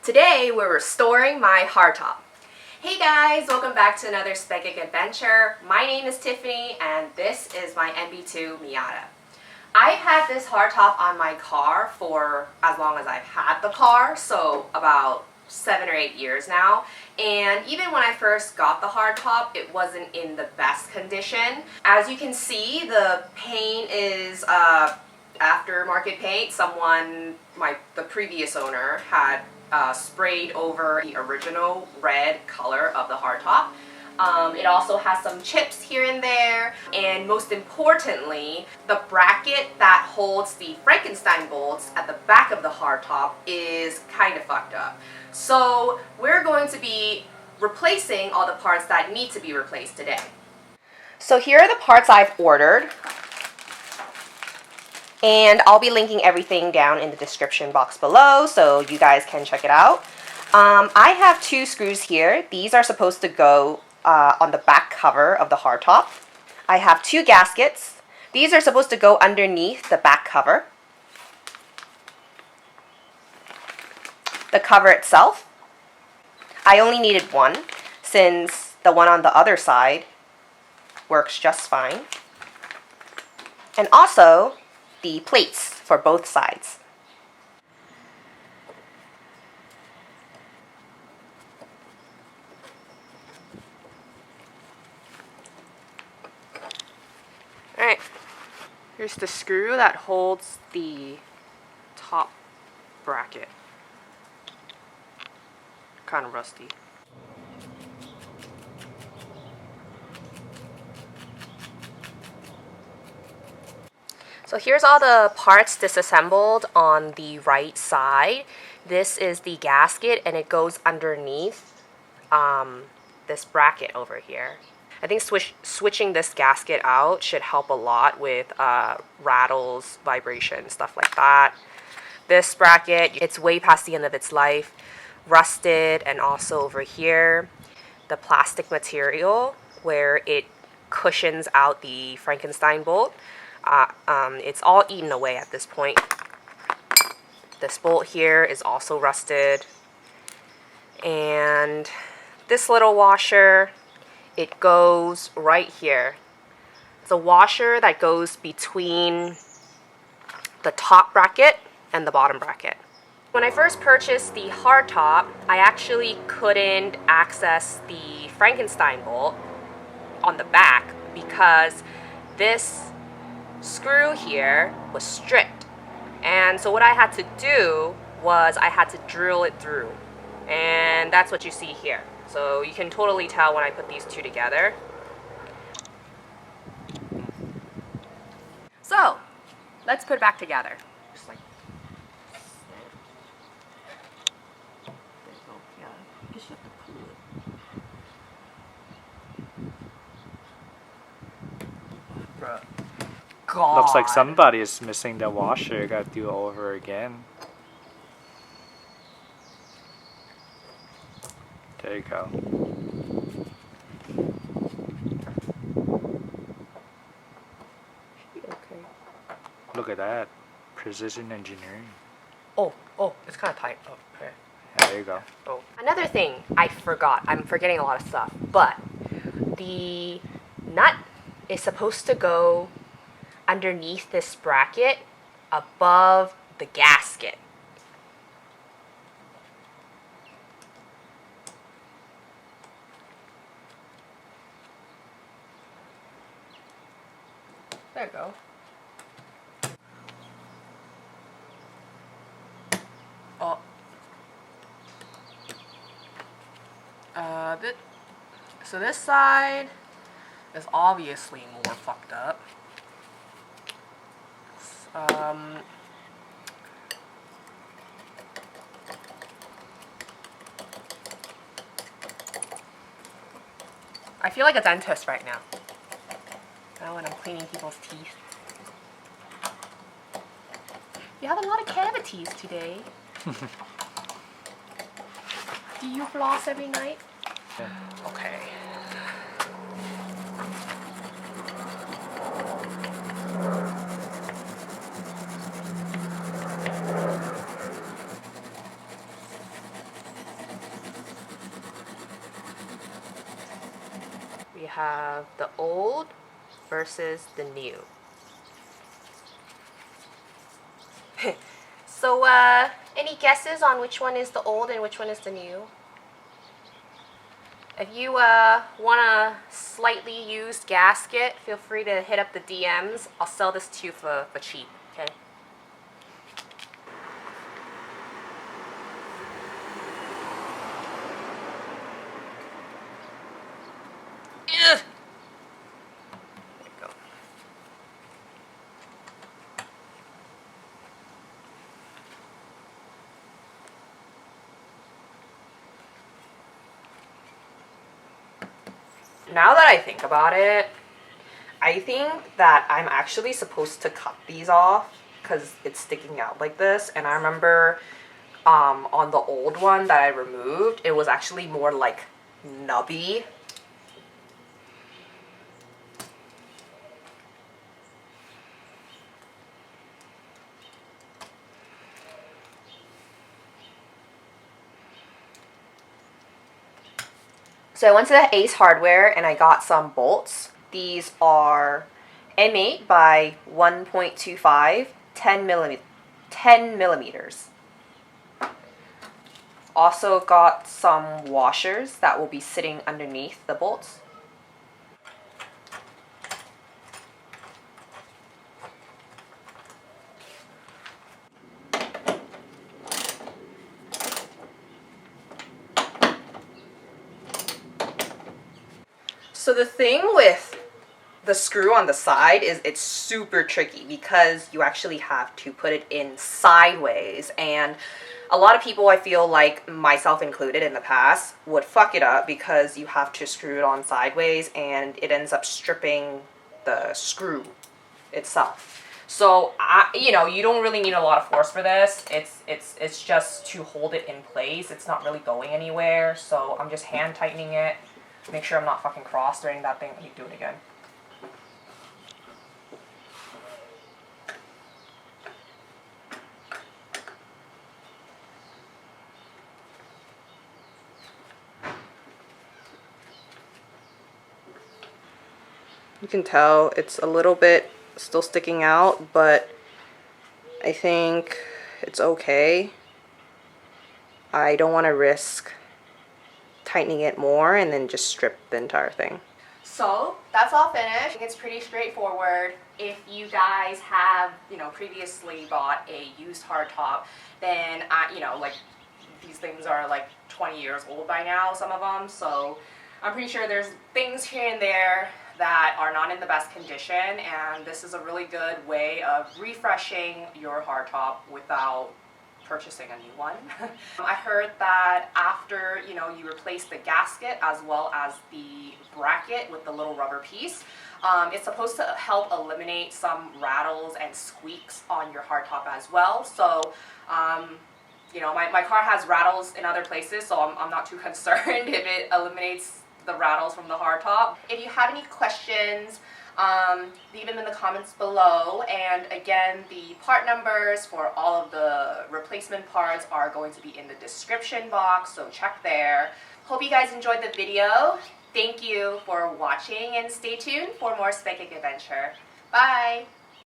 Today we're restoring my hardtop. Hey guys, welcome back to another Spec Geek adventure. My name is Tiffany and this is my MB2 Miata. I've had this hardtop on my car for as long as I've had the car, so about 7 or 8 years now. And even when I first got the hardtop, it wasn't in the best condition. As you can see, the paint is aftermarket paint. The previous owner had sprayed over the original red color of the hardtop. It also has some chips here and there, and most importantly, the bracket that holds the Frankenstein bolts at the back of the hardtop is kind of fucked up. So we're going to be replacing all the parts that need to be replaced today. So here are the parts I've ordered, and I'll be linking everything down in the description box below so you guys can check it out. I have 2 screws here. These are supposed to go on the back cover of the hardtop. I have 2 gaskets. These are supposed to go underneath the back cover. The cover itself, I only needed 1 since the one on the other side works just fine. And also the plates for both sides. Alright, here's the screw that holds the top bracket. Kind of rusty. So here's all the parts disassembled on the right side. This is the gasket and it goes underneath this bracket over here. I think switching this gasket out should help a lot with rattles, vibrations, stuff like that. This bracket, it's way past the end of its life, rusted, and also over here, the plastic material where it cushions out the Frankenstein bolt. It's all eaten away at this point. This bolt here is also rusted. And this little washer, it goes right here. It's a washer that goes between the top bracket and the bottom bracket. When I first purchased the hardtop, I actually couldn't access the Frankenstein bolt on the back because this screw here was stripped, and so what I had to do was I had to drill it through, and that's what you see here. So you can totally tell when I put these 2 together. So let's put it back together. Just like there you go. Yeah, I guess you have to pull it. Bruh. God. Looks like somebody is missing the washer. Gotta do it over again. There you go. Okay. Look at that. Precision engineering. Oh, it's kind of tight. Oh, okay. Yeah, there you go. Oh. Another thing I forgot. I'm forgetting a lot of stuff, but the nut is supposed to go underneath this bracket above the gasket. There you go. Oh. So this side is obviously more fucked up. I feel like a dentist right now. When I'm cleaning people's teeth. You have a lot of cavities today. Do you floss every night? Yeah. Okay. have the old versus the new. So, any guesses on which one is the old and which one is the new? If you want a slightly used gasket, feel free to hit up the DMs. I'll sell this to you for cheap, okay? Ugh. There you go. Now that I think about it, I think that I'm actually supposed to cut these off because it's sticking out like this. And I remember on the old one that I removed, it was actually more like nubby. So I went to the Ace Hardware and I got some bolts. These are M8 by 1.25, 10 millimeters. Also got some washers that will be sitting underneath the bolts. So the thing with the screw on the side is it's super tricky because you actually have to put it in sideways, and a lot of people, I feel like myself included in the past, would fuck it up because you have to screw it on sideways and it ends up stripping the screw itself. So you know, you don't really need a lot of force for this. It's just to hold it in place. It's not really going anywhere. So I'm just hand tightening it. Make sure I'm not fucking cross-threading that thing. Let me do it again. You can tell it's a little bit still sticking out, but I think it's okay. I don't want to risk tightening it more and then just strip the entire thing. So that's all finished. It's pretty straightforward. If you guys have, you know, previously bought a used hardtop, then you know, like, these things are like 20 years old by now, some of them. So I'm pretty sure there's things here and there that are not in the best condition, and this is a really good way of refreshing your hardtop without purchasing a new one. I heard that after, you know, you replace the gasket as well as the bracket with the little rubber piece, it's supposed to help eliminate some rattles and squeaks on your hardtop as well. So you know, my car has rattles in other places, so I'm not too concerned if it eliminates the rattles from the hardtop. If you have any questions, leave them in the comments below, and again, the part numbers for all of the replacement parts are going to be in the description box, so check there. Hope you guys enjoyed the video. Thank you for watching, and stay tuned for more Spec Geek Adventure. Bye!